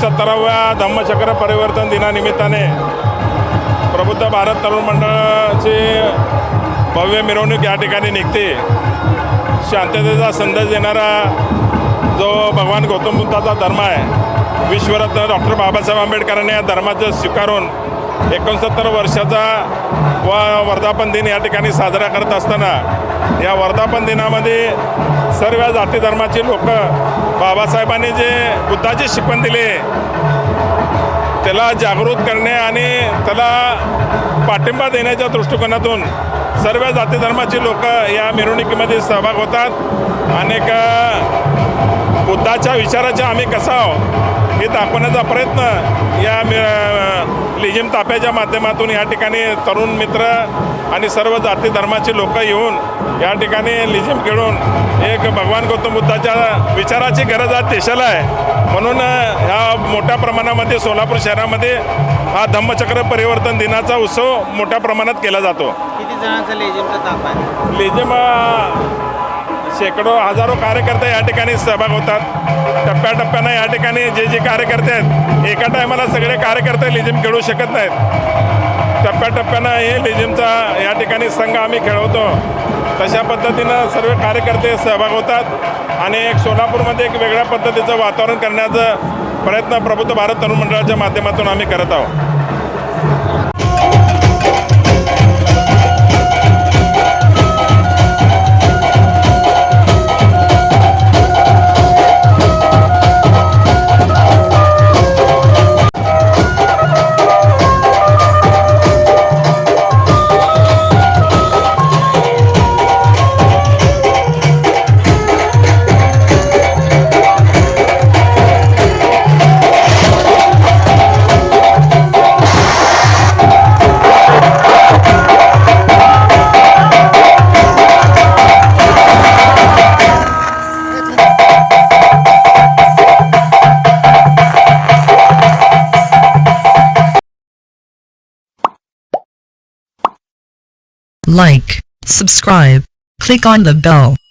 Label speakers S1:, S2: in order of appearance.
S1: 69व्या धम्मचक्र परिवर्तन दिनानिमित्ताने प्रबुद्ध भारत तरुण मंडळाची भव्य मिरवणूक या ठिकाणी निघते। शांततेचा संदेश देणारा जो भगवान गौतम बुद्धाचा धर्म आहे, विश्वरत्न डॉक्टर बाबासाहेब आंबेडकरांनी या धर्माचं स्वीकारून 69 वर्षाचा वर्धापन दिन या ठिकाणी साजरा करत असताना या वर्धापन दिनामध्ये सर्व जाती धर्माची लोक बाबासाहेबांनी जे बुद्धाची शिकवण दिली त्याला जागृत करणे आणि त्याला पाठिंबा देण्याच्या दृष्टिकोनातून सर्व जाती धर्माची लोक या मिरवणुकीमध्ये सहभाग होतात। अनेक बुद्धाच्या विचाराचे आम्ही कसा आहोत हे दाखवण्याचा प्रयत्न या लेझिम ताफ्याच्या माध्यमातून या ठिकाणी तरुण मित्र आणि सर्व जाती धर्माची लोक येऊन या ठिकाणी लेझिम खेळून एक भगवान गौतम बुद्धाच्या विचाराची गरज आज देशाला आहे। म्हणून ह्या मोठ्या प्रमाणामध्ये सोलापूर शहरामध्ये हा धम्मचक्र परिवर्तन दिनाचा उत्सव मोठ्या प्रमाणात केला जातो।
S2: किती जणांचा लेझिमचा ताफा आहे?
S1: लेझिम शेकडो हजारो कार्यकर्ते या ठिकाणी सहभाग होतात। टप्प्याटप्प्यानं या ठिकाणी जे जे कार्यकर्ते आहेत, एका टायमाला सगळे कार्यकर्ते लेझिम खेळू शकत नाहीत। टप्प्याटप्प्यानं हे लेझिमचा या ठिकाणी संघ आम्ही खेळवतो। तशा पद्धतीनं सर्व कार्यकर्ते सहभाग होतात आणि एक सोलापूरमध्ये एक वेगळ्या पद्धतीचं वातावरण करण्याचा प्रयत्न प्रबुद्ध भारत तरुण मंडळाच्या माध्यमातून आम्ही करत आहोत।
S3: Like, subscribe, click on the bell.